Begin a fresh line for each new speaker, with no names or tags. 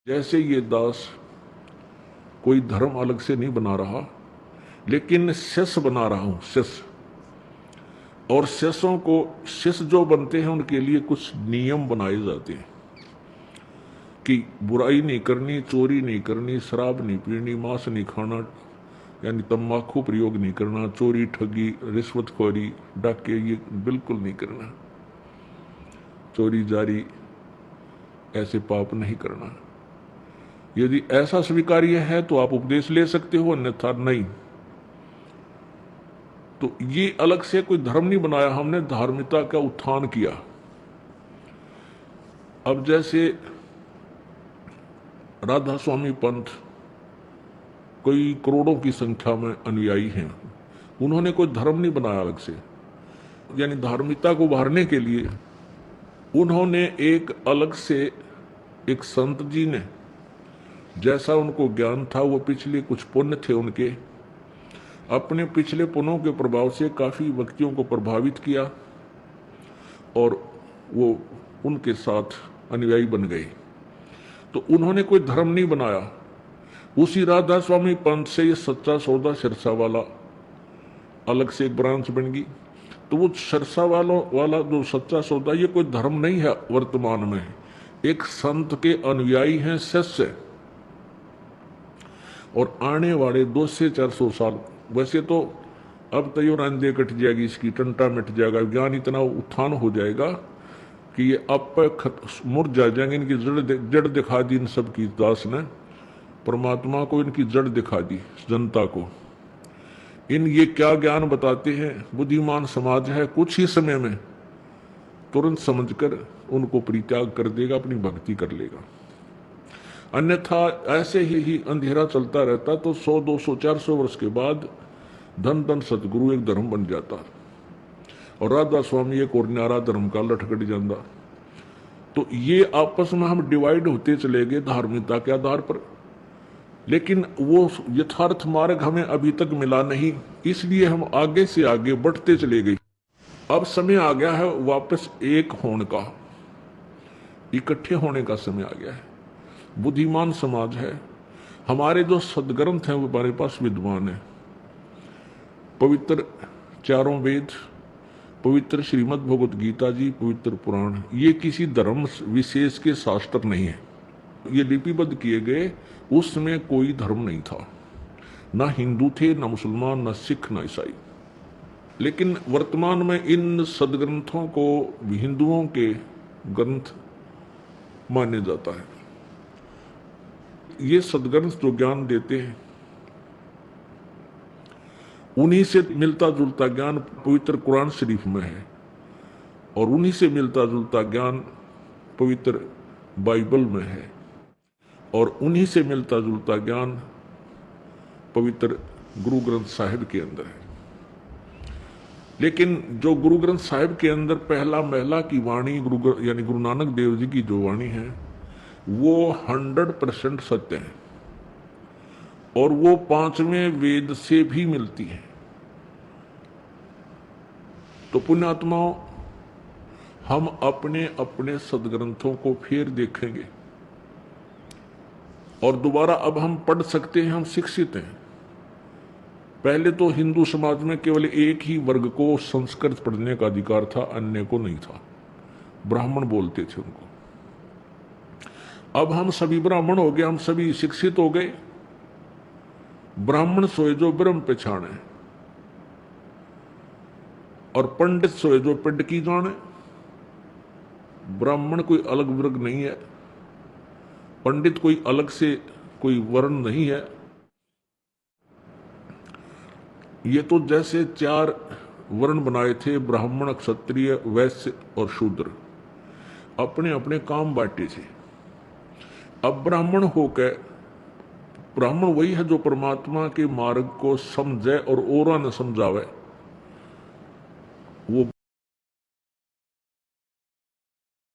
जैसे ये दास कोई धर्म अलग से नहीं बना रहा, लेकिन शिष्य बना रहा हूं, शिष्य। और शिष्यों को, शिष्य जो बनते हैं उनके लिए कुछ नियम बनाए जाते हैं कि बुराई नहीं करनी, चोरी नहीं करनी, शराब नहीं पीनी, मांस नहीं खाना, यानी तम्बाकू प्रयोग नहीं करना, चोरी, ठगी, रिश्वतखोरी, डाके ये बिल्कुल नहीं करना, चोरी जारी ऐसे पाप नहीं करना। यदि ऐसा स्वीकार्य है तो आप उपदेश ले सकते हो, अन्यथा नहीं। तो ये अलग से कोई धर्म नहीं बनाया हमने, धार्मिकता का उत्थान किया। अब जैसे राधा स्वामी पंथ, कोई करोड़ों की संख्या में अनुयायी हैं, उन्होंने कोई धर्म नहीं बनाया अलग से, यानी धार्मिकता को उभारने के लिए उन्होंने एक अलग से, एक संत जी ने जैसा उनको ज्ञान था, वो पिछले कुछ पुण्य थे उनके, अपने पिछले पुण्यों के प्रभाव से काफी व्यक्तियों को प्रभावित किया और वो उनके साथ अनुयायी बन गए। तो उन्होंने कोई धर्म नहीं बनाया। उसी राधा स्वामी पंथ से ये सच्चा सौदा सिरसा वाला अलग से एक ब्रांच बन गई। तो वो सिरसा वाला जो सच्चा सौदा, ये कोई धर्म नहीं है वर्तमान में, एक संत के अनुयायी हैं, शिष्य। और आने वाले 200 से 400 साल, वैसे तो अब तय रंजे कट जाएगी, इसकी टंटा मिट जाएगा, ज्ञान इतना उत्थान हो जाएगा कि ये अब मुरझा जाएंगे। इनकी जड़ दिखा दी इन सब की, दास ने परमात्मा को इनकी जड़ दिखा दी जनता को। इन ये क्या ज्ञान बताते हैं, बुद्धिमान समाज है, कुछ ही समय में तुरंत समझकर उनको परित्याग कर देगा, अपनी भक्ति कर लेगा। अन्यथा ऐसे ही अंधेरा चलता रहता तो 100, 200, 400 वर्ष के बाद धन धन सतगुरु एक धर्म बन जाता और राधा स्वामी एक और न्यारा धर्म का लटकट जाता। तो ये आपस में हम डिवाइड होते चले गए धार्मिकता के आधार पर, लेकिन वो यथार्थ मार्ग हमें अभी तक मिला नहीं, इसलिए हम आगे से आगे बढ़ते चले गए। अब समय आ गया है वापस एक होने का, इकट्ठे होने का समय आ गया है। बुद्धिमान समाज है, हमारे जो सदग्रंथ हैं वो हमारे पास विद्वान है, पवित्र चारों वेद, पवित्र श्रीमद् भगवत गीता जी, पवित्र पुराण, ये किसी धर्म विशेष के शास्त्र नहीं है, ये लिपिबद्ध किए गए। उसमें कोई धर्म नहीं था, ना हिंदू थे, ना मुसलमान, ना सिख, ना ईसाई। लेकिन वर्तमान में इन सदग्रंथों को हिंदुओं के ग्रंथ माने जाता है। ये सदग्रंथ जो ज्ञान देते हैं, उन्हीं से मिलता जुलता ज्ञान पवित्र कुरान शरीफ में है और उन्हीं से मिलता जुलता ज्ञान पवित्र बाइबल में है और उन्हीं से मिलता जुलता ज्ञान पवित्र गुरु ग्रंथ साहिब के अंदर है। लेकिन जो गुरु ग्रंथ साहिब के अंदर पहला महला की वाणी, यानी गुरु नानक देव जी की जो वाणी है, वो 100% सत्य है और वो 5वें वेद से भी मिलती है। तो पुण्यात्माओं, हम अपने अपने सदग्रंथों को फिर देखेंगे और दोबारा अब हम पढ़ सकते हैं, हम शिक्षित हैं। पहले तो हिंदू समाज में केवल एक ही वर्ग को संस्कृत पढ़ने का अधिकार था, अन्य को नहीं था, ब्राह्मण बोलते थे उनको। अब हम सभी ब्राह्मण हो गए, हम सभी शिक्षित हो गए। ब्राह्मण सोए जो ब्रह्म पहचाने और पंडित सोए जो पिंड की जाने। ब्राह्मण कोई अलग वर्ग नहीं है, पंडित कोई अलग से कोई वर्ण नहीं है। ये तो जैसे 4 वर्ण बनाए थे, ब्राह्मण, क्षत्रिय, वैश्य और शूद्र, अपने अपने काम बांटे थे। अब ब्राह्मण होकर, ब्राह्मण वही है जो परमात्मा के मार्ग को समझे और औरों ने समझावे।